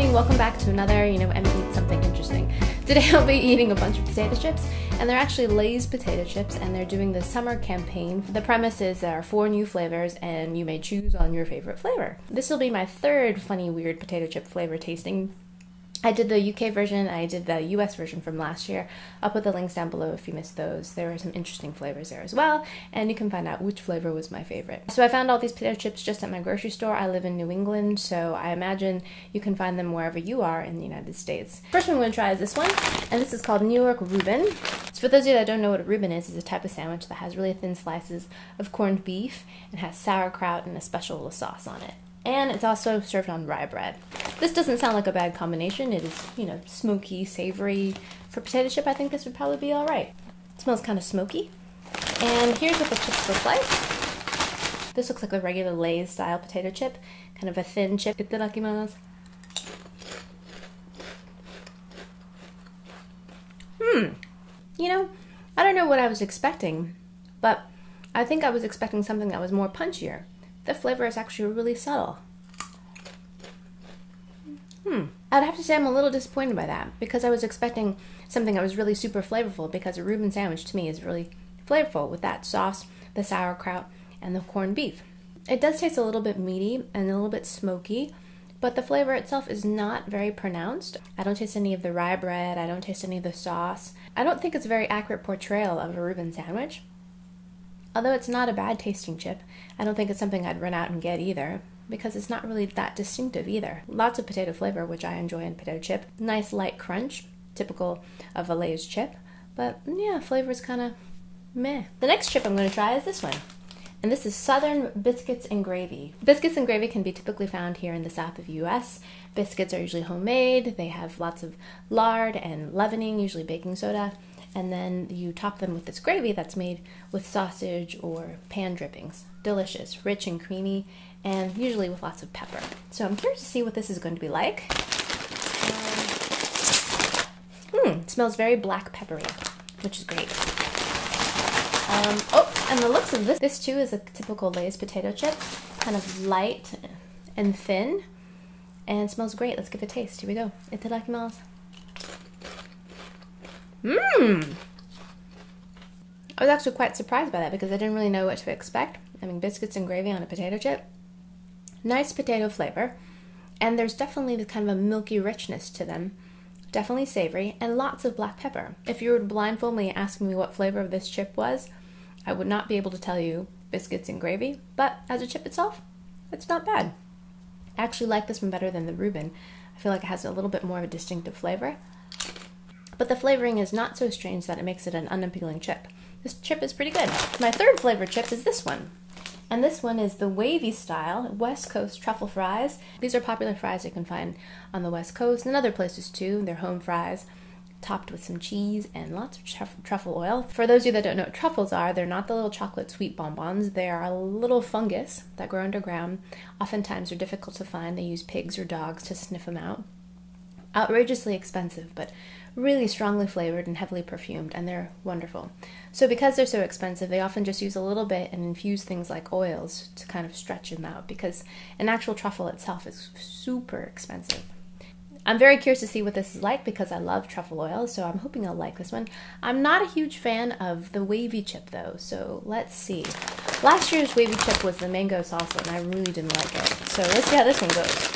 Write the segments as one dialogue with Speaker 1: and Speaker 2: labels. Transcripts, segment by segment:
Speaker 1: morning, welcome back to another, Emmy Eats Something Interesting. Today I'll be eating a bunch of potato chips, and they're actually Lay's potato chips, and they're doing the summer campaign. The premise is there are 4 new flavors, and you may choose on your favorite flavor. This will be my third funny, weird potato chip flavor tasting. I did the UK version, I did the US version from last year. I'll put the links down below if you missed those. There were some interesting flavors there as well, and you can find out which flavor was my favorite. So I found all these potato chips just at my grocery store. I live in New England, so I imagine you can find them wherever you are in the United States. First one I'm going to try is this one, and this is called York Reuben. So for those of you that don't know what a Reuben is, it's a type of sandwich that has really thin slices of corned beef and has sauerkraut and a special little sauce on it. And it's also served on rye bread. This doesn't sound like a bad combination. It is, smoky, savory. For potato chip, I think this would probably be all right. It smells kind of smoky. And here's what the chips look like. This looks like a regular Lay's style potato chip, kind of a thin chip. Itadakimasu. I don't know what I was expecting, but I think I was expecting something that was more punchier. The flavor is actually really subtle. I'd have to say I'm a little disappointed by that, because I was expecting something that was really super flavorful, because a Reuben sandwich to me is really flavorful with that sauce, the sauerkraut, and the corned beef. It does taste a little bit meaty and a little bit smoky, but the flavor itself is not very pronounced. I don't taste any of the rye bread, I don't taste any of the sauce. I don't think it's a very accurate portrayal of a Reuben sandwich. Although it's not a bad tasting chip, I don't think it's something I'd run out and get either, because it's not really that distinctive either. Lots of potato flavor, which I enjoy in potato chip. Nice light crunch, typical of a Lay's chip, but yeah, flavor's kind of meh. The next chip I'm going to try is this one, and this is Southern Biscuits and Gravy. Biscuits and gravy can be typically found here in the south of the US. Biscuits are usually homemade, they have lots of lard and leavening, usually baking soda, and then you top them with this gravy that's made with sausage or pan drippings. Delicious, rich and creamy, and usually with lots of pepper. So I'm curious to see what this is going to be like. It smells very black peppery, which is great. And the looks of this too is a typical Lay's potato chip, kind of light and thin, and it smells great. Let's give it a taste. Here we go. Itadakimasu. I was actually quite surprised by that, because I didn't really know what to expect. I mean, biscuits and gravy on a potato chip. Nice potato flavor, and there's definitely the kind of a milky richness to them. Definitely savory, and lots of black pepper. If you were to blindfold me and ask me what flavor of this chip was, I would not be able to tell you biscuits and gravy, but as a chip itself, it's not bad. I actually like this one better than the Reuben. I feel like it has a little bit more of a distinctive flavor. But the flavoring is not so strange that it makes it an unappealing chip. This chip is pretty good. My third flavored chip is this one. And this one is the Wavy style West Coast truffle fries. These are popular fries you can find on the West Coast and other places too. They're home fries, topped with some cheese and lots of truffle oil. For those of you that don't know what truffles are, they're not the little chocolate sweet bonbons. They are a little fungus that grow underground. Oftentimes they're difficult to find. They use pigs or dogs to sniff them out. Outrageously expensive, but really strongly flavored and heavily perfumed, and they're wonderful. So because they're so expensive, they often just use a little bit and infuse things like oils to kind of stretch them out, because an actual truffle itself is super expensive. I'm very curious to see what this is like, because I love truffle oil, so I'm hoping I'll like this one. I'm not a huge fan of the Wavy chip though, so let's see. Last year's Wavy chip was the mango salsa, and I really didn't like it. So let's see how this one goes.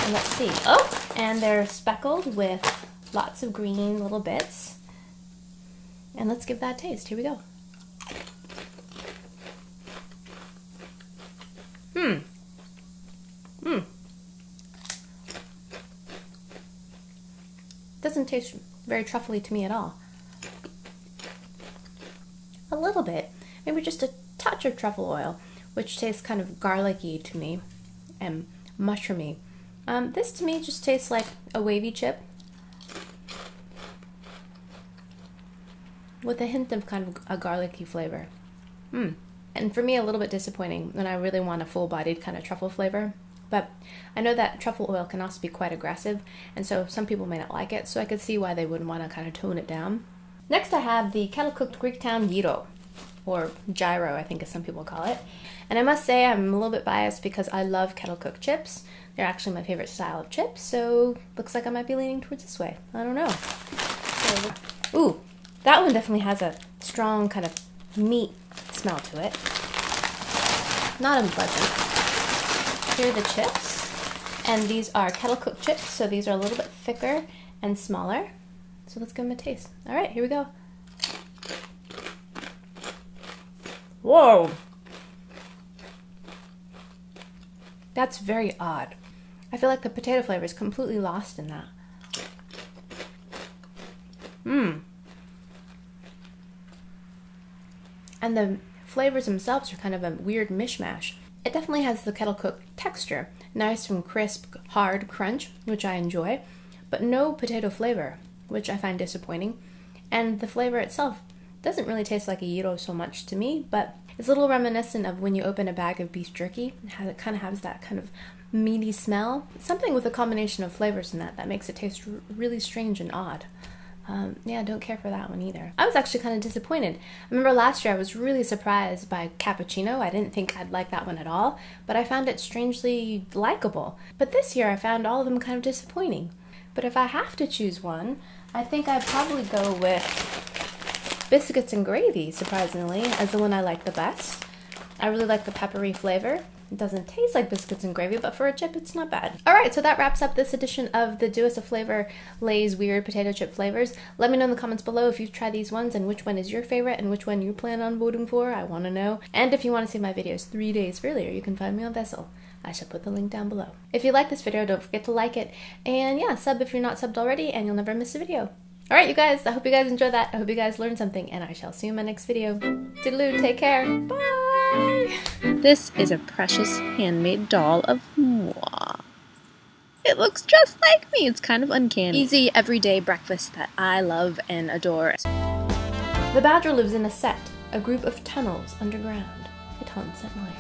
Speaker 1: And let's see. Oh, and they're speckled with lots of green little bits. And let's give that a taste. Here we go. Doesn't taste very truffly to me at all. A little bit, maybe just a touch of truffle oil, which tastes kind of garlicky to me and mushroomy. This to me just tastes like a Wavy chip with a hint of kind of a garlicky flavor. And for me, a little bit disappointing when I really want a full-bodied kind of truffle flavor. But I know that truffle oil can also be quite aggressive, and so some people may not like it, so I could see why they wouldn't want to kind of tone it down. Next I have the kettle-cooked Greektown Gyro. or Gyro, I think as some people call it. And I must say I'm a little bit biased because I love kettle cooked chips. They're actually my favorite style of chips, so looks like I might be leaning towards this way. I don't know. So, ooh, that one definitely has a strong kind of meat smell to it. Not unpleasant. Here are the chips, and these are kettle cooked chips, so these are a little bit thicker and smaller. So let's give them a taste. All right, here we go. Whoa! That's very odd. I feel like the potato flavor is completely lost in that. And the flavors themselves are kind of a weird mishmash. It definitely has the kettle cooked texture. Nice and crisp, hard crunch, which I enjoy, but no potato flavor, which I find disappointing. And the flavor itself doesn't really taste like a gyro so much to me, but it's a little reminiscent of when you open a bag of beef jerky. It kind of has that kind of meaty smell. Something with a combination of flavors in that makes it taste really strange and odd. Yeah, don't care for that one either. I was actually kind of disappointed. I remember last year I was really surprised by cappuccino. I didn't think I'd like that one at all, but I found it strangely likable. But this year I found all of them kind of disappointing. But if I have to choose one, I think I'd probably go with Biscuits and Gravy, surprisingly, as the one I like the best. I really like the peppery flavor. It doesn't taste like biscuits and gravy, but for a chip, it's not bad. All right, so that wraps up this edition of the Do Us a Flavor Lay's Weird Potato Chip Flavors. Let me know in the comments below if you've tried these ones and which one is your favorite and which one you plan on voting for. I want to know. And if you want to see my videos 3 days earlier, you can find me on Vessel. I shall put the link down below. If you like this video, don't forget to like it. And yeah, sub if you're not subbed already, and you'll never miss a video. All right, you guys, I hope you guys enjoyed that. I hope you guys learned something, and I shall see you in my next video. Toodaloo, take care. Bye! This is a precious handmade doll of moi. It looks just like me. It's kind of uncanny. Easy, everyday breakfast that I love and adore. The badger lives in a set, a group of tunnels underground. It hunts at night.